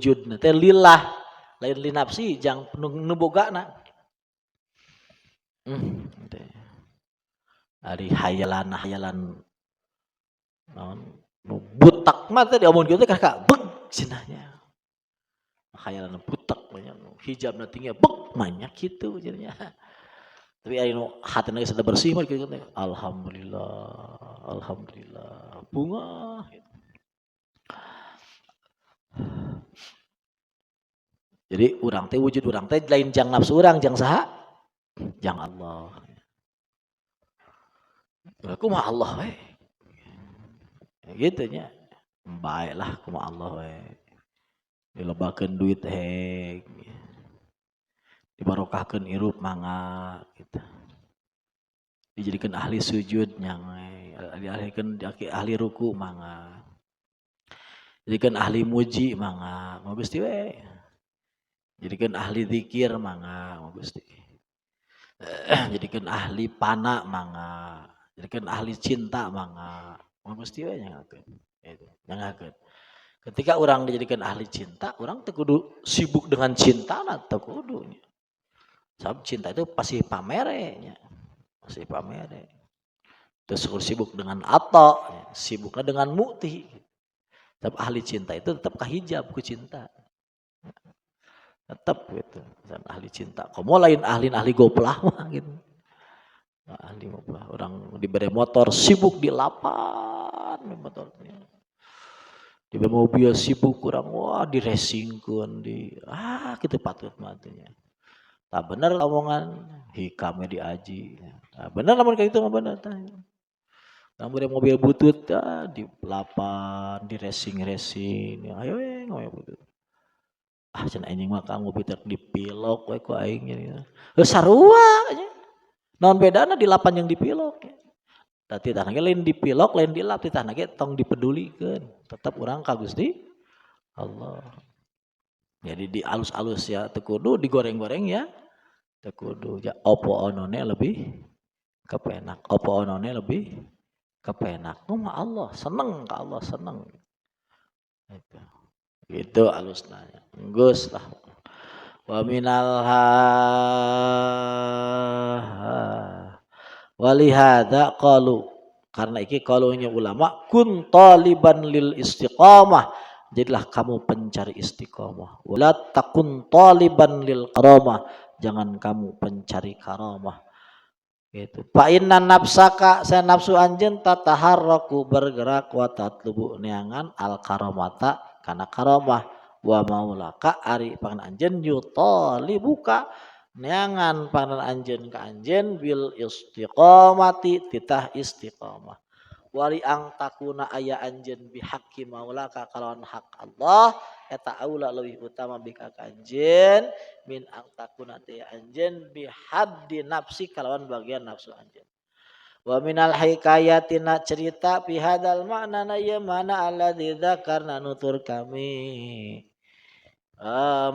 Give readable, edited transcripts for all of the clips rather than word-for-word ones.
wujudna teh lillah lain li nafsi jang nu bogana. Ari hayalan naon butak mah teh diomong kieu teh kakak beg cenahnya. Hayalan butak banyak hijabna tinggi beg banyak kitu jadinya. Tapi ari nu hatina geus sada bersih mah kitu teh alhamdulillah bunga gitu. Jadi urang teh wujud urang teh lain jang nafsu urang jang saha? Jang Allah. Kumaha Allah we. Gitu nya. Baiklah kumaha Allah we. Dilobakeun duit heg. Dibarokahkeun irup mangga gitu. Dijadikeun ahli sujud nyang ahli ruku mangga. Jadikeun ahli muji mangga, mau Gusti we. Jadikeun ahli zikir mangga, mau Gusti. Jadikeun ahli pana mangga. Jadikeun ahli cinta mangga, mau Gusti we nyangakeun. Itu, nyangakeun. Ketika orang dijadikan ahli cinta, orang teu kudu sibuk dengan cinta teu kudu. Sebab cinta itu pasti pamerenya. Pasti pamere. Terus sibuk dengan ato, sibuknya dengan mukti. Tapi ahli cinta itu tetap kahijab ku cinta. Tetap gitu. Dan ahli cinta. Kamu lain ahli goplah mah gitu. Nah, ahli goplah. Orang diberi motor sibuk di lapan motornya. Di mobil sibuk kurang wah di racingkeun gitu patut matinya. Tak benar omongan hikamnya diaji. Nah, benar namun kayak itu mah benar tah. Namun mobil butut di lapan, di racing. Ayo ngoyo butut. Cenah anjing mah kang mobil truk dipilok we ku aing nya. Sarua nya. Naon bedana di lapan yang dipilok. Tadi tanah lain dipilok, lain dilap, di tanah tong dipedulikeun. Tetap orang ka Gusti Allah. Jadi di alus-alus ya teu kudu digoreng-goreng ya. Teu kudu ya opo onone lebih kepenak. Opo onone lebih kepenak. Mah Allah seneng ka Allah seneng. Itu alusna. Geus lah. Wa minal walihada qalu karena iki qalunya ulama kun taliban lil istiqamah jadilah kamu pencari istiqamah wala takun taliban lil karamah jangan kamu pencari karamah gitu fa inna nafsaka sa nafsu anjeun tataharraku bergerak wa tatlubu neangan al karamata kana karamah wa maulaka ari pangan anjeun yutalibuka neangan pangan anjeun ka anjeun bil istiqamati titah istiqamah wali ang takuna aya anjeun bihaqqi maulaka kalawan hak Allah eta aula leuwih utama bika ka anjeun min ang takuna teh anjeun bihaddi nafsi kalawan bagian nafsu anjeun wa minal hikayatina cerita fi hadal makna ya mana alladzi dzakarna nutur kami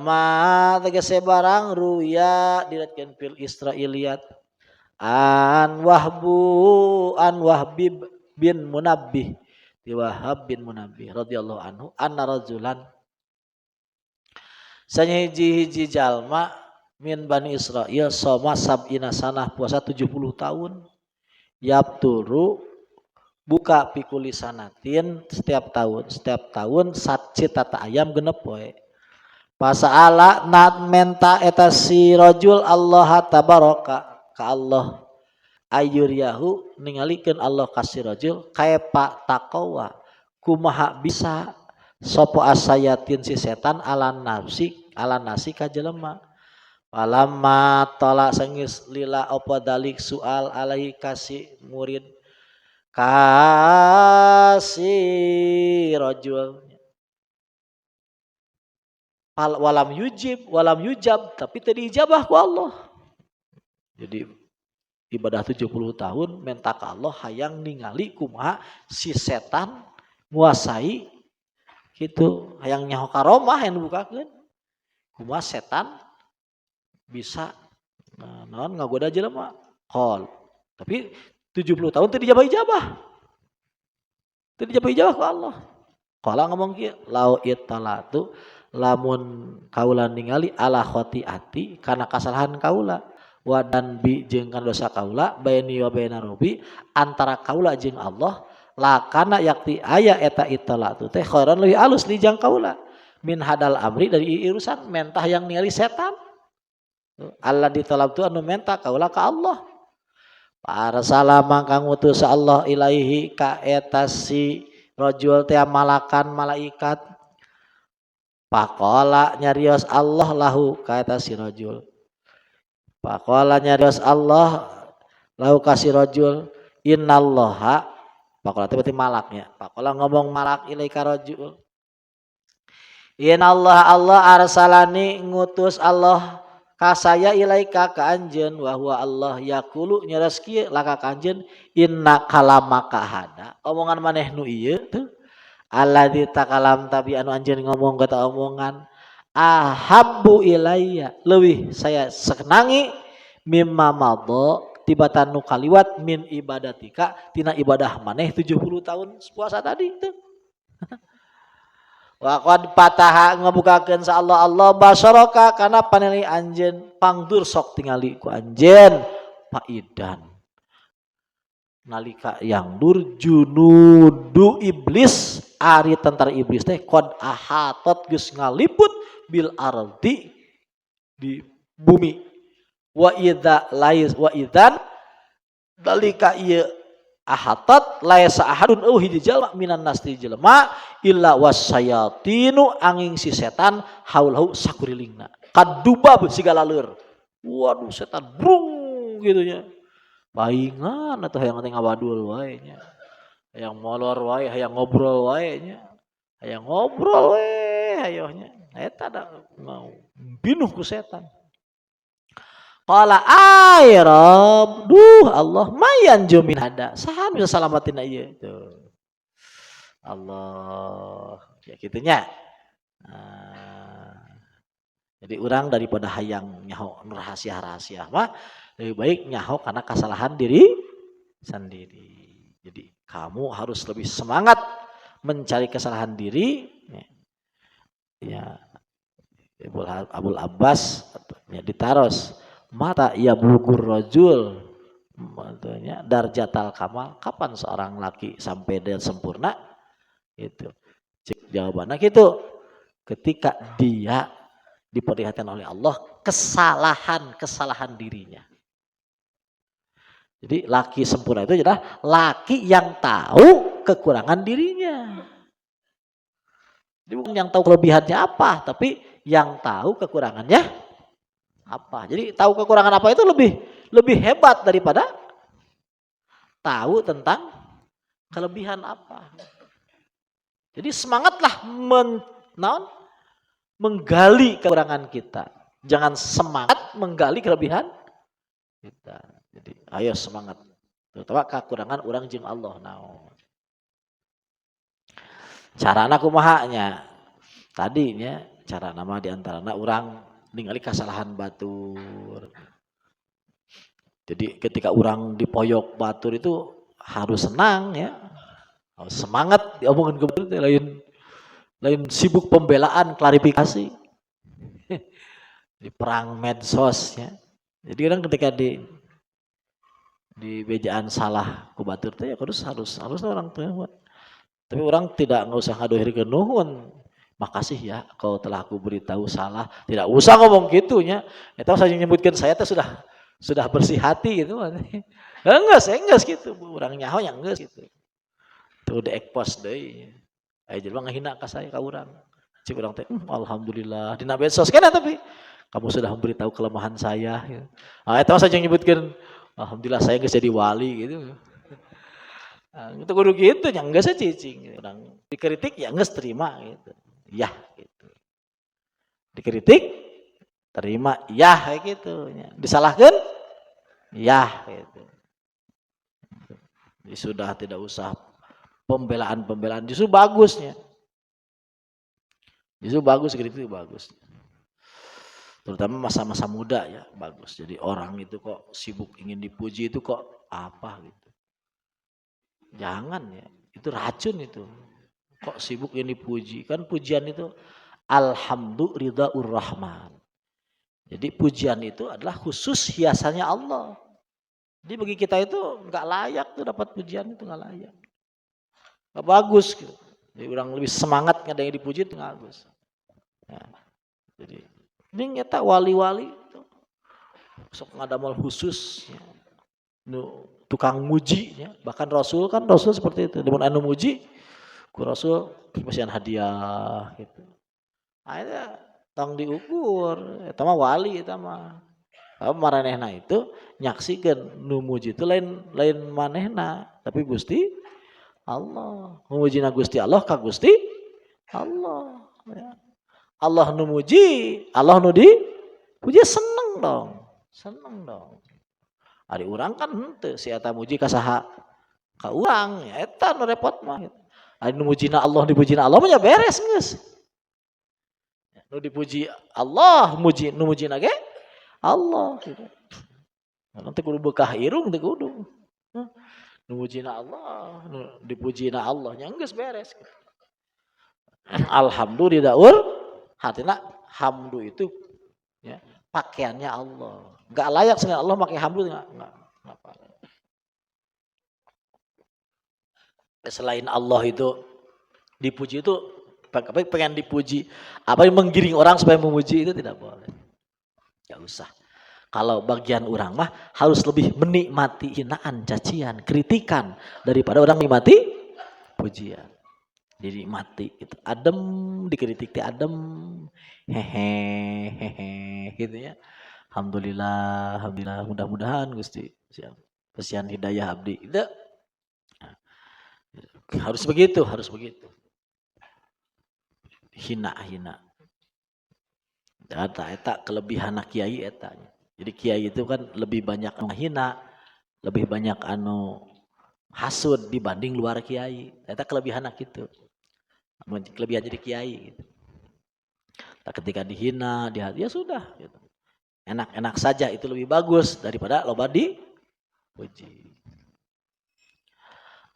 ma tegese barang ruya diratkeun fil Israiliyat an Wahbib bin Munabbih di Wahab bin Munabbih radhiyallahu anhu anna rajulan sanyiji jalma min Bani Israil soma sab'ina sanah puasa 70 tahun yapturu buka pikuli sanatin setiap tahun satcitata ayam genep poe pasala nat menta eta si rajul Allah tabaraka ka Allah ayyuriyahu ningalikeun Allah ka si rajul kaifa taqwa kumaha bisa sopo asayatin si setan ala nasi ka jelema palamma tala sengis lila apa dalik soal alaihi kasi murid kasi rajul walam yujab tapi tadi ijabah ku Allah. Jadi ibadah 70 tahun minta ke Allah hayang ningali kumaha si setan nguasai gitu hayang nyaho karomah yang dibukakeun kumaha setan bisa naon ngagoda jelema qol tapi 70 tahun teu dijabah-ijabah ku Allah. Qala ngomong kieu lau italatu lamun kaula ningali ala khotiati kana kasalahan kaula wa dan bi jeung kana dosa kaula baini wa baina rabbi antara kaula jeung Allah la kana yakti aya eta italatu teh khairan leuwih alus li jang kaula min hadal amri dari urusan mentah yang ningali setan Allah ditalab tu anu mentah kaula ka Allah para salama kang utus Allah ilaihi ka eta si rajul teh malakan malaikat Pakola nyarios Allah lahu kata si rajul. Pakola nyarios Allah lahu kasih rajul. Innallaha. Pakola itu berarti malaknya. Pakola ngomong malak ilaika rajul. Innallaha Allah arsalani ngutus Allah kasaya ilaika ka anjeun wa huwa Allah yaqulu nyaros kieu laka ka anjeun inna kalamaka hada. Omongan maneh nu ieu tuh. Alladzi takalam tapi anu anjeun ngomong kata omongan ahabbu ilayya leuwih saya senangi mimma madha tibatan nu kaliwat min ibadatika tina ibadah maneh 70 tahun puasa tadi teu wa qad fataha ngabukakeun sa Allah basaraka kana paneli anjeun pangdur sok tingali ku anjeun faidan nalika yang dur junudu iblis ari tentara iblis teh qad ahatot geus ngaliput bil ardi di bumi wa idzan dalika ieu ahatat laisa ahadun hiji jalma minan nasti jelema illa wasayatinu angin si setan haulahu sakurilingna kadubab sigala leur waduh setan brung gitu nya paingan atau hayang teh ngabadul wae nya hayang molor wae hayang ngobrol wae nya hayang ngobrol wae hayohnya eta da mau binuh ku setan qala ay rabb duh Allah mayan jumin hada saha bisa salamatin ieu tuh Allah ya kitunya jadi orang daripada hayang nyaho rahasia-rahasia mah lebih baik nyaho karena kesalahan diri sendiri. Jadi kamu harus lebih semangat mencari kesalahan diri. Ya, Abul Abbas ya, ditaros mata ya bulgur rajul maksudnya darjatal kamal kapan seorang laki sampai dia sempurna itu jawabannya gitu ketika dia diperlihatkan oleh Allah kesalahan dirinya. Jadi laki sempurna itu adalah laki yang tahu kekurangan dirinya. Jadi bukan yang tahu kelebihannya apa, tapi yang tahu kekurangannya apa. Jadi tahu kekurangan apa itu lebih hebat daripada tahu tentang kelebihan apa. Jadi semangatlah menggali kekurangan kita. Jangan semangat menggali kelebihan kita. Jadi ayo semangat. Terutama kekurangan orang jeung Allah naon. Carana kumaha nya? Tadinya cara nama diantarana orang ningali kasalahan batur. Jadi ketika orang dipoyok batur itu harus senang ya. Harus semangat diomongin ke batur lain sibuk pembelaan klarifikasi. Di perang medsos ya. Jadi orang ketika di bejaan salah ku batur teh ya harus orang tuh. Tapi orang nggak usah ngadohirkeun nuhun. Makasih ya kau telah aku beritahu salah. Tidak usah ngomong gitunya. Eta saya menyebutkan saya teh sudah bersih hati gitu. Enggak gitu. Urang nyaho yang enggak gitu. Tuh di expose deui. Aya jelema ngahina ka saya ka urang. Cik urang teh alhamdulillah dina medsos kana tapi kamu sudah memberitahu kelemahan saya gitu. Ah eta saya menyebutkan alhamdulillah saya geus jadi wali gitu. Nah, itu kudu gitu nya geus cicing urang dikritik ya geus terima gitu. Ya gitu. Dikritik terima ya kayak gitu nya. Disalahkeun ya gitu. Jadi sudah tidak usah pembelaan justru bagusnya. Justru bagus kritik bagus. Terutama masa-masa muda ya bagus. Jadi orang itu kok sibuk ingin dipuji itu kok apa gitu. Jangan ya, itu racun itu. Kok sibuk ingin dipuji? Kan pujian itu Alhamdu ridaur rahman. Jadi pujian itu adalah khusus hiasannya Allah. Jadi bagi kita itu nggak layak tuh dapat pujian, itu nggak layak. Nggak bagus gitu. Jadi orang lebih semangat ada yang dipuji itu nggak bagus. Ya. Jadi ini nyata wali-wali itu sok ngadamal khusus ya. Tukang muji ya. Bahkan Rasul seperti itu. Dengan anu muji ku Rasul kasihan hadiah gitu. Akhirnya tong diukur, eta mah wali eta mah. Maranehna itu nyaksikeun nu muji itu lain manehna, tapi Gusti Allah. Mumujina Gusti Allah ka Gusti Allah. Ya. Allah nu muji, Allah nu dipuji seneng dong. Ari urang kan henteu si eta muji ka saha? Ka urang, ya eta nu repot mah. Ari nu mujina Allah dipujina Allah mah nya beres geus. Nu dipuji Allah, nu mujina ge Allah gitu. Nanti kudu bekah irung teh kudu. Nu mujina Allah, nu dipujina Allah nya geus beres. Alhamdulillah hatina hamdu itu ya, pakaiannya Allah. Enggak layak selain Allah pakai hamdu enggak apa. Selain Allah itu dipuji itu pengen dipuji, apa yang menggiring orang supaya memuji itu tidak boleh. Enggak usah. Kalau bagian orang mah harus lebih menikmati hinaan, cacian, kritikan daripada orang menikmati pujian. Dinikmati itu adem, dikritik teh adem, hehe gitu ya. Alhamdulillah mudah-mudahan Gusti kasihan hidayah abdi. Itu harus begitu. Hina. Eta kelebihan kiai eta. Jadi kiai itu kan lebih banyak menghina, lebih banyak hasud dibanding luar kiai. Eta kelebihan gitu. Kelebihan jadi kiai gitu. Ketika dihina, ya sudah gitu. Enak-enak saja itu lebih bagus daripada loba dipuji.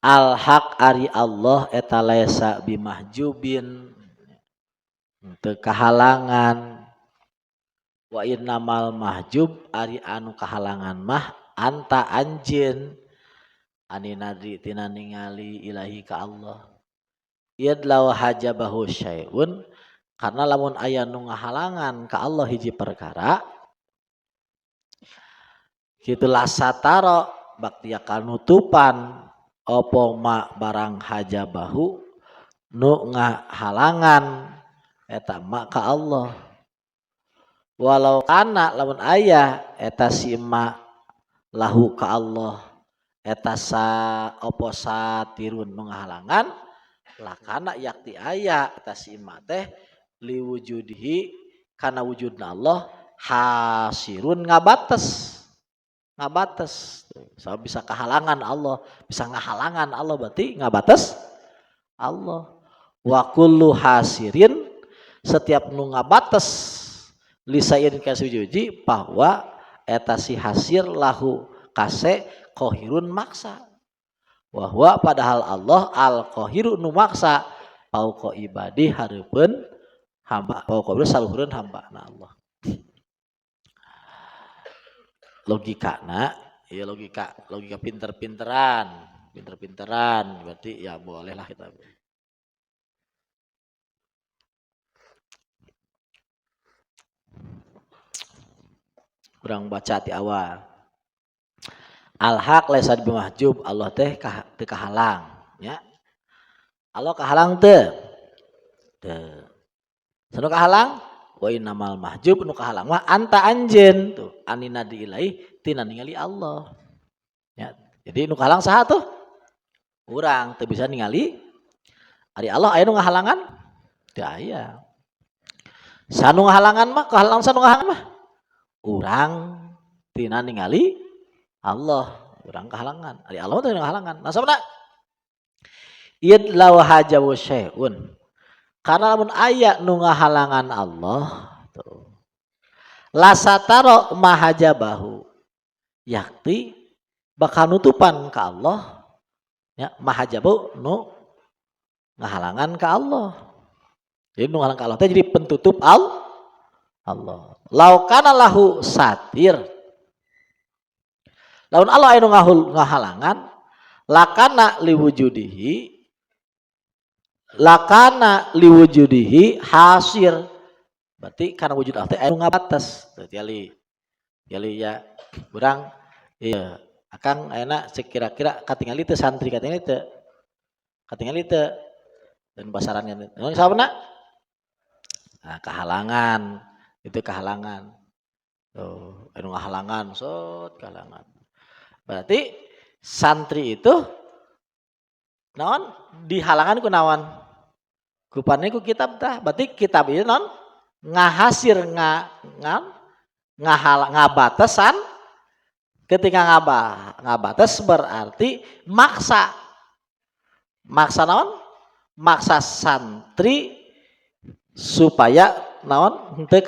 Al-haq ari Allah eta laisa bimahjubin teu kahalangan. Wa innamal mahjub ari anu kahalangan mah anta anjeun ani nadri tina ningali ilahi ka Allah. Yadlaw hajabahu syai'un karena lamun aya nu ngahalangan ka Allah hiji perkara kitu lasataro baktia kanutupan opo ma barang hajabahu nu ngahalangan eta ma ka Allah. Walau kana lamun aya eta si ma lahu ka Allah eta sa opo satirun nu ngahalangan lakana yakti aya eta si ma teh liwujudihi kana wujudna Allah hasirun ngabates. So, bisa kehalangan Allah, bisa ngahalangan Allah berarti ngabates Allah. Wa kullu hasirin setiap nu ngabates lisain kasujuji bahwa eta si hasir lahu kase qahirun maksa. Wahwa padahal Allah al-qahiru nu maksa pauqa ibadi hareupeun hamba pauqa saluhureun hamba na Allah. Logika pinter-pinteran berarti ya bolehlah kita. Kurang baca di awal. Al-haq laisa bimahjub Allah teh teu kahalang ya. Allah kahalang teu. Sanu kahalang? Wa innamal mahjub nu kahalang mah anta anjeun tuh anina diilai tina ningali Allah. Ya, jadi nu kahalang saha tuh? Urang teu bisa ningali ari Allah aya nu ngahalangan? Teu aya. Sanu ngahalangan mah kahalang sanu ngahalangan mah urang tina ningali Allah, urang kahalangan. Ari Allah teu ngahalangan. Nah sabana id law hajawu syai'un karena lamun aya nu ngahalangan Allah tuh. Lasataro mahajabahu yakti bakal nutupan ka Allah ya mahajabahu nu ngahalangan ka Allah. Jadi nu ngahalang ka Allah teh jadi pentutup Allah. Lau kana lahu satir. Laun Allah anu ngahalangan lakana liwujudihi hasir. Berarti karena wujud Allah teh anu ngabatas. Berarti ya urang iya akang ayeuna kira-kira katingali teu santri katingali teu dan basarannya. Naon sabana? Nah, kehalangan. Itu kehalangan. Tuh, anu ngahalangan, kehalangan. Berarti santri itu naon dihalangan ku naon? Rupane ku kitab tah. Berarti kitab ieu naon? Ngahasir ngabatasan. Ketika ngabatas berarti maksa naon? Maksa santri supaya naon teu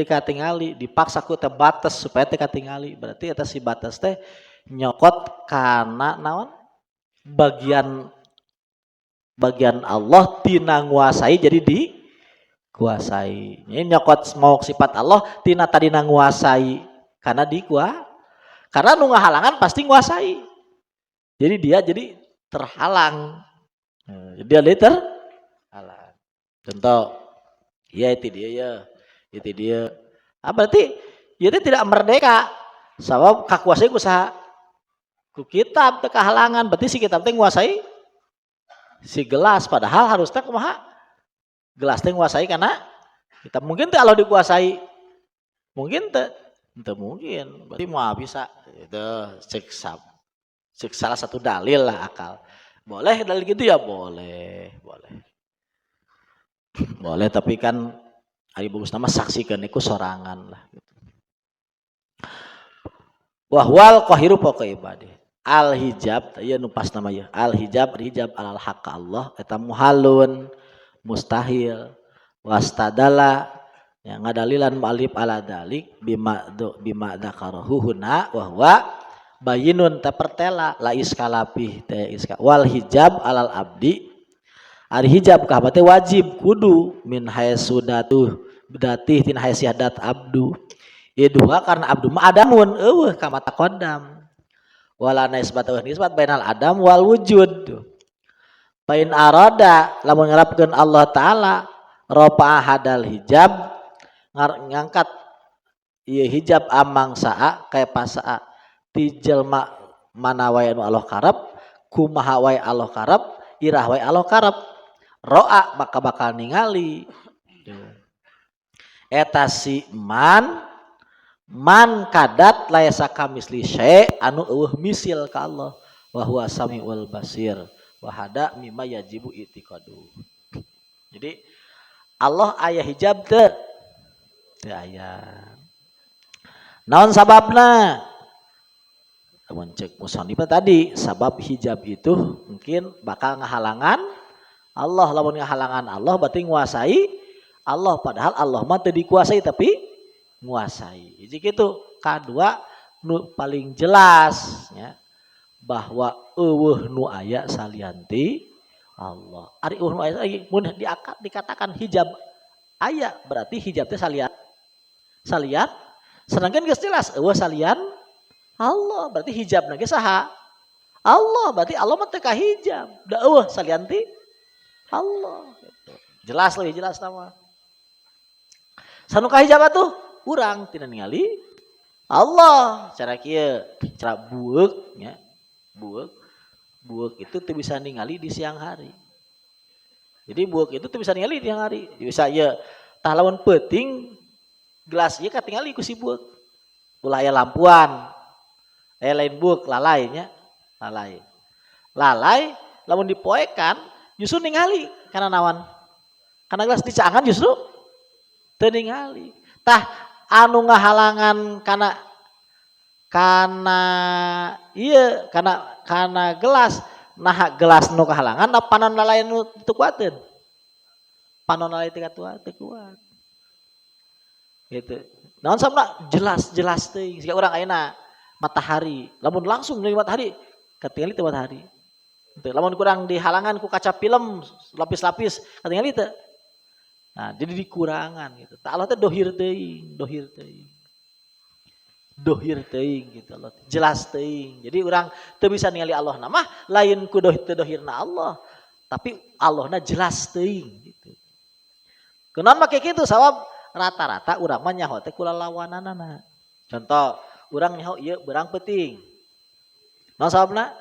katingali dipaksa ku teh batas supaya teu katingali. Berarti eta si batas teh nyokot kana naon? Bagian Allah tina nguasai jadi dikuasai. Ini nyokot mau sifat Allah tina tadi nguasai karena karena nu ngahalangan pasti nguasai. Jadi dia jadi terhalang. Dia terhalang. Contoh, ya itu dia. Berarti dia tidak merdeka. Sebab kakuasai kusaha ku kitab teh kehalangan. Berarti si kitab teh nguasai si gelas. Padahal harusnya kumaha? Gelas teh nguasai karena kita mungkin teh Allah dikuasai. Mungkin teh mungkin. Berarti mau bisa itu cek salah satu dalil lah akal. Boleh dalil gitu ya boleh. Boleh tapi kan ari bagus nama saksikeun iku sorangan lah gitu. Wahwal qahiru fawqa ibadi. Al hijab ieu nu pas nama ieu. Al hijab alal haqq Allah eta muhalun mustahil wastadala yang ngadalilan mu'allif ala dalik bima dzakarahu huna wa huwa bayinun tapertela la iskalapi teh iska wal hijab alal abdi ari hijab ka teh wajib kudu min haisudatu berarti tin haisiadat abdu idua karena abdu ma adamun eueuh ka mata qadam wala nisbat bainal adam wal wujud pain arada lamun ngarapkeun Allah taala rafa hadal hijab ngangkat ieu hijab amang saa kaya pasaa ti jelma mana wae anu Allah karep kumaha wae Allah karep irah wae Allah karep roa maka bakal ningali eta si man kadat layasa kamisli syai anu eueuh misil ka Allah wa huwa samiul basir wa hada mimma yajibu itiqadu. Jadi Allah aya hijab teu aya naon sababna cek musannif tadi sabab hijab itu mungkin bakal ngahalangan Allah. Lamun ngahalangan Allah berarti nguasai Allah, padahal Allah mah teu dikuasai tapi nguasai. Jadi gitu. Kadua nu paling jelas ya bahwa eueuh nu aya salianti Allah. Ari eueuh nu aya mun dikatakan hijab aya berarti hijab teh salian sedangkan geus jelas eueuh salian Allah, berarti hijab nage saha? Allah, berarti Allah mah teu kahijab. Da eueuh salianti Allah gitu. Jelas leuwih jelas nama. Sanu kahijab atuh urang tina ningali Allah. Cara kieu, cara bueuk nya. Bueuk itu teu bisa ningali di siang hari. Jadi bueuk itu teu bisa ningali di siang hari. Bisa ieu tah lamun peuting gelas ieu katingali ku si bueuk. Ulah aya lampuan. Lain bueuk lalainya, lalai lamun dipoekan justru ningali karena nawan. Karena gelas dicaangan justru teu ningali. Tah anu ngahalangan karena gelas nah gelas nu kahalangan nah panon lalai nu teu kuateun. Panon lalai teu kuat. Gitu. Naon sabna jelas teuing siga urang ayeuna matahari, lamun langsung dari matahari, ketingali teh matahari. Lamun kurang dihalangan ku kaca film lapis-lapis katingali teu. Nah, jadi dikurangan gitu. Tak Allah teh dohir teuing. Dohir teuing gitu Allah. Jelas teuing. Jadi orang teu bisa ningali Allah nama lain ku dohirna Allah, tapi Allahna jelas teuing gitu. Kenaon make kitu sabab rata-rata urang mah nyaho teh kula lawananana. Contoh, urang nyaho ieu beurang peuting. Naon sababna?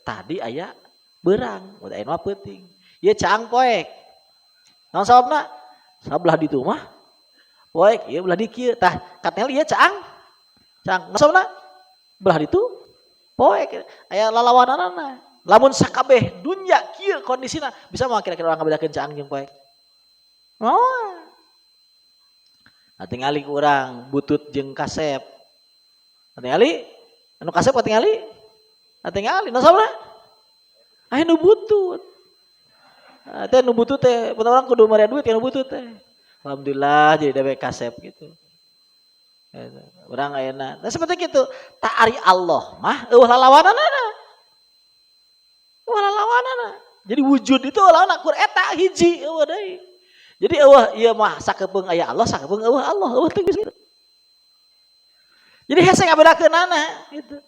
Tadi aya beurang, udah aya mah peuting. Ieu caang poek. Naon sababna? Sabelah ditu mah poek, ieu belah di kieu. Tah katanya ieu caang. Caang. Naon sababna? Belah ditu poek. Aya lalawananana. Lamun sakabeh dunya kieu kondisina, bisa mah kira-kira urang ngabedakeun caang jeung poek? Oh. Nah, tingali ku urang butut jeung kasep. Tingali anu kasep tingali? Tingali naon sababna? Aya nu butut. Teh nu butut teh pun urang kudu marea duit ya nu butut teh. Alhamdulillah jadi dewek kasep gitu. Urang ayeuna. Nah seperti kitu. Tak ari Allah mah eueuh lalawananana. Lalawanana. Jadi wujud itu lawan Qur'an eta hiji eueuh deui. Jadi eueuh ieu mah sakepeung aya Allah, sakepeung eueuh Allah, eueuh teh geus kitu. Jadi hese ngabedakeunana gitu.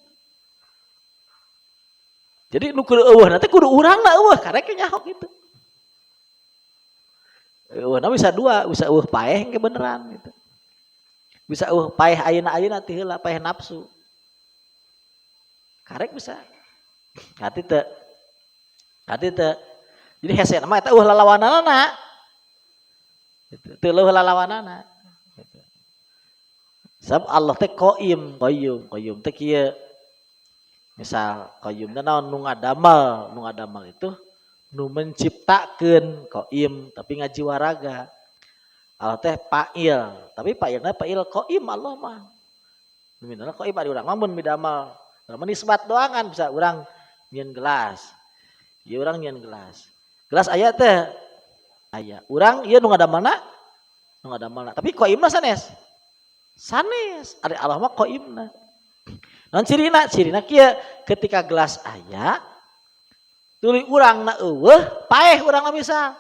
Jadi nu kudu eueuh nanti kudu urangna eueuh karek nyaho gitu. Eueuhna bisa dua, bisa eueuh paeh engke beneran gitu. Bisa eueuh paeh ayeuna teh heula paeh nafsu. Karek bisa. Hati teu. Jadi hese mah eta eueuh lalawananana. Gitu. Teu eueuh lalawananana. Gitu. Sabab Allah teh qayyum teh kieu. Misal qayyumna naon nu ngadamel itu nu menciptakeun qayyim tapi ngajiwaraga. Allah teh fa'il, tapi fa'ilna fa'il qayyim Allah mah. Minana qayyim ari urang mah mun midamel, urang nisbat doangan bisa urang nyieun gelas. Ieu urang nyieun gelas. Gelas aya teh? Aya. Urang ieu nu ngadamelna? Nu ngadamelna. Tapi qayyimna sanes. Sanes. Ari Allah mah qayyimna. Non cirina kieu ketika gelas aya tuluy urangna eueuh paeh urangna misal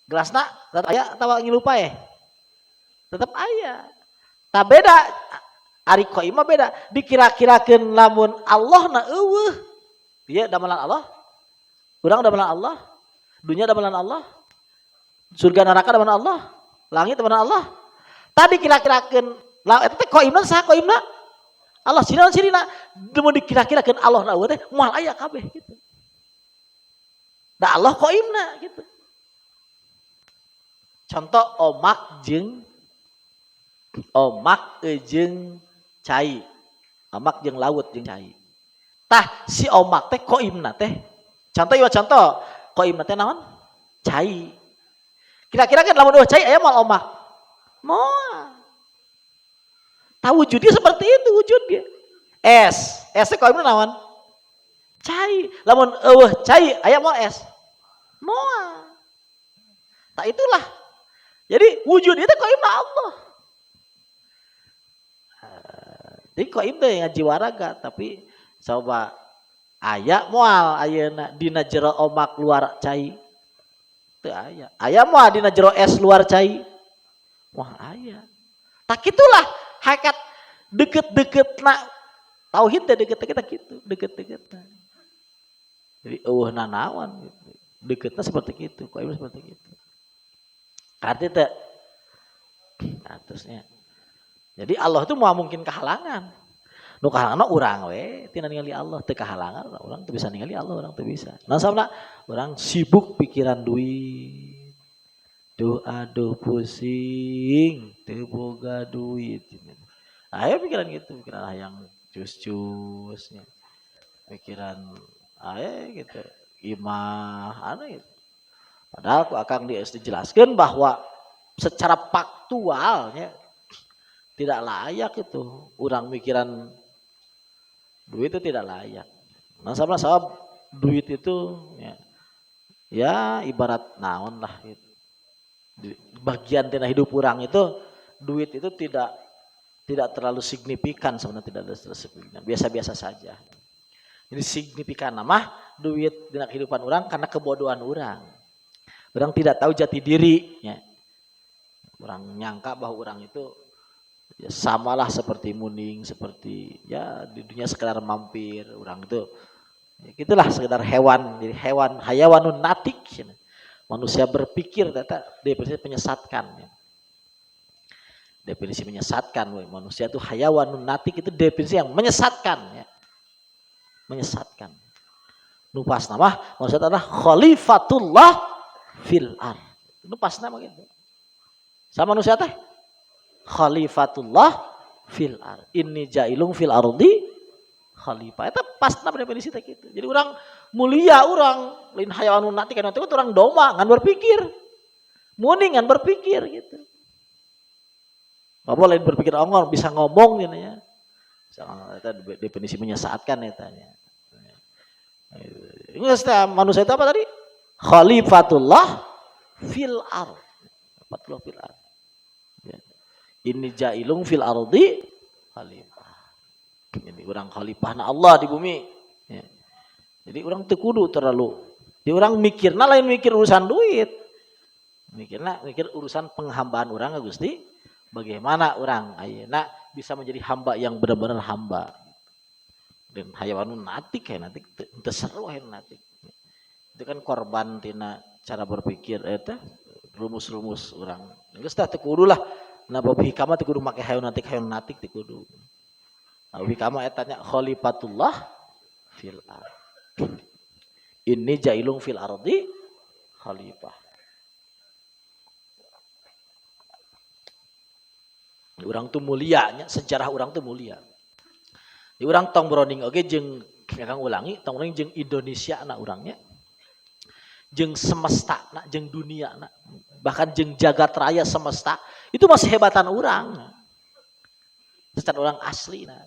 gelasna tetep aya atawa ngilu paeh tetep aya tah beda ari qayyim mah beda dikira-kirakeun lamun Allahna eueuh ieu damelan Allah urang damelan Allah dunya damelan Allah surga neraka damelan Allah langit damelan Allah tadi kira-kirakeun eta teh qayyimna saha qayyimna Allah sirina mun dikira-kirakeun Allah na eueuh teh moal aya kabeh gitu. Da Allah qaimna gitu. Contoh omak jeung cai. Omak jeung laut jeung cai. Tah si omak teh qaimna teh. Contoh qaimna teh naon? Cai. Kira-kira kan lamun eueuh cai aya moal omak. Moal. Tahu wujudnya seperti itu wujudnya. Es teh qaimna naon? Cai. Lamun eueuh cai aya moal es. Moal. Tak itulah. Jadi wujud itu qaimna Allah. Jadi qaim teh ngajiwaraga tapi coba aya moal ayeuna dina jero omak luar cai. Teu aya. Aya moal dina jero es luar cai. Wah aya. Tak itulah hakikat deket-deketna tauhid teh deket-deket gitu, deket-deketna. Jadi eueuhna naon gitu. Deketna seperti itu, qaim seperti itu. Arti teh atusnya. Jadi Allah itu mau mungkin kehalangan. Nu kahalangan urang we, tina ningali Allah teu kahalangan, urang teu bisa ningali Allah, urang teu bisa. Nah sabna urang sibuk pikiran duit. Aduh pusing, teu boga duit. Aya pikiran gitu, pikiran yang cus-cusnya. Pikiran aya gitu, imah aneh gitu. Padahal aku akan dijelaskan bahwa secara faktualnya tidak layak itu. Urang mikiran duit itu tidak layak. Nah sabab duit itu ya ibarat naon lah gitu. Bagian tina hidup urang itu duit itu tidak terlalu signifikan sebenarnya tidak ada signifikan. Biasa-biasa saja. Jadi signifikan nama duit di kehidupan orang karena kebodohan orang. Orang tidak tahu jati diri. Ya. Orang nyangka bahwa orang itu ya samalah seperti muning, seperti ya di dunia sekedar mampir. Orang itu ya gitulah sekedar hewan. Jadi hewan, hayawanun natik. Ya. Manusia berpikir, data definisi menyesatkan. Ya. Definisi menyesatkan. Manusia itu hayawanun natik itu definisi yang menyesatkan. Ya. Menyesatkan. Nupas nama manusia adalah khalifatullah fil ard. Nupas nama gitu. Sama manusia teh khalifatullah fil ard. Inni jailung fil ardi khalifah. Itu pas nama definisi teh gitu. Jadi orang mulia orang lain hayawanun natik kan itu orang doma ngan berpikir. Muni ngan berpikir gitu. Apa lain berpikir ongor bisa ngomong gitu ya. Itu definisi menyesatkan ya tanya. Ini manusia itu apa tadi? Khalifatullah fil ard. Khalifatullah fil ard. Ya. Ini jailung fil ardi khalifah. Jadi orang khalifahna Allah di bumi. Ya. Jadi orang tekudu terlalu. Jadi orang mikirna lain mikir urusan duit. Mikir urusan penghambaan orang Gusti. Bagaimana orang ayeuna bisa menjadi hamba yang benar-benar hamba. Dan hayawanun natik kayak natik teu seru hayawanun natik. Itu kan korban tina cara berpikir eta rumus-rumus orang. Geus tah teu kudu lah. Nah bab hikmah teu kudu make hayawanun natik teu kudu. Nah hikmah eta nya khalifatullah fil ard. Inni jailung fil ardi khalifah. Orang tuh mulianya, sejarah orang tuh mulia. Di orang tong browning oke jeung kang ulangi, tong browning jeung Indonesia na urangnya. Jeung semesta na, jeung dunia na, bahkan jeung jagat raya semesta, itu masih hebatan orang. Secara orang asli na.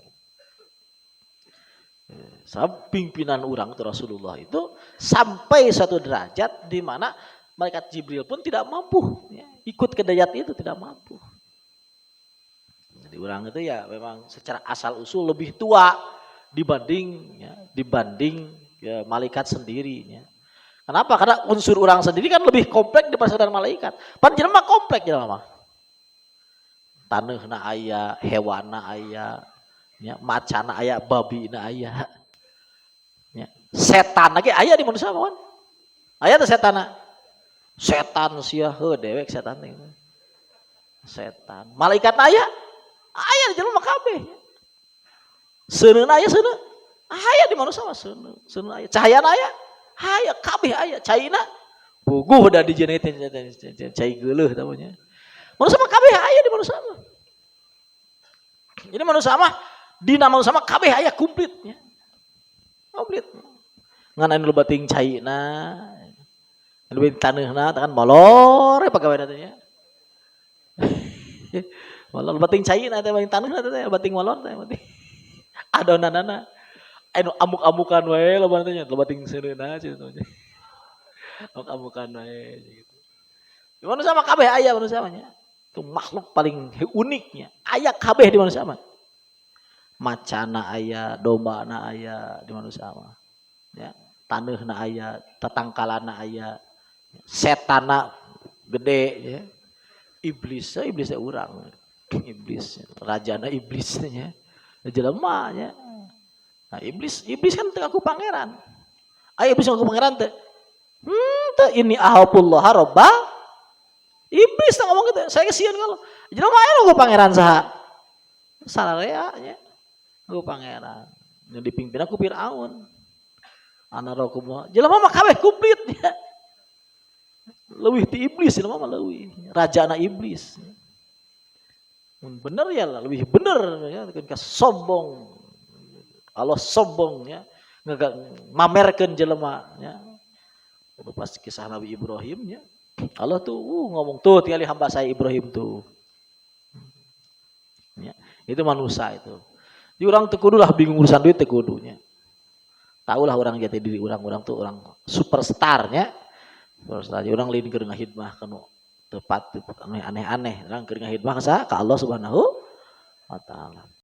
Sebab pimpinan orang itu Rasulullah itu sampai satu derajat di mana malaikat Jibril pun tidak mampu ya, ikut ke derajat itu tidak mampu. Jadi orang itu ya memang secara asal usul lebih tua dibanding ya, malaikat sendiri. Ya. Kenapa? Karena unsur orang sendiri kan lebih kompleks daripada saudara malaikat. Pan jelema kompleks jelema. Taneuhna aya, hewana aya, ya, macana aya, babina aya. Ya. Setan lagi aya di manusia kan? Aya teh setana. Setan sia heuh dewek setan teh. Setan. Malaikat aya? Aya di jelema kabeh. Seuneuna aya seuneuna. Aya di manusia mah seuneuna. Seuneuna aya. Cahayana aya? Aya kabeh aya. Caina puguh da di jeuna teh cai geuleuh namanya. Manusia mah kabeh aya di manusia mah. Jadi manusia mah dina manusia mah kabeh aya komplit nya. Komplit. Ngan anu leubating caina, leubating taneuhna kan molor pagaweana teh nya. Molor bating caina teh bating taneuhna teh bating molor teh bating. Adonanana anu amuk-amukan wae loba teh nya bating seuneuna cenah teh. Amuk-amukan wae gitu. Di manusia mah kabeh aya manusia mah nya. Itu makhluk paling uniknya. Aya kabeh di manusia mah. Macana aya, dombana aya di manusia mah. Ya, taneuhna aya, tatangkalana aya. Setana gede ya. Iblisnya urang. Iblis, rajana iblisnya. Jelema nya. Nah, iblis kan teu ngaku pangeran. Aya iblis ngaku pangeran teh. Teh ini ahapullah robba. Iblis tak ngomong gitu, saya kesian kalau. Jelema aya ngaku pangeran saha? Sararea nya. Ngaku pangeran. Yang dipimpin aku Firaun. Ana rokum. Jelema mah kabeh komplit ya. Leuwih ti iblis jelema mah leuwih. Rajana iblis. Bener ya lebih bener ya ketika sombong. Allah sombong ya. Mamerkeun jelema ya. Pas kisah Nabi Ibrahim ya. Allah tuh ngomong tuh tinggali hamba saya Ibrahim tuh. Ya, itu manusia itu. Di orang teu kudu lah bingung urusan duit teu kudunya. Tahulah orang jati diri orang tuh orang superstarnya. Superstar orang lain keur ngahidmah kanu tepat aneh-aneh orang keur ngahidmah ka Allah Subhanahu wa taala.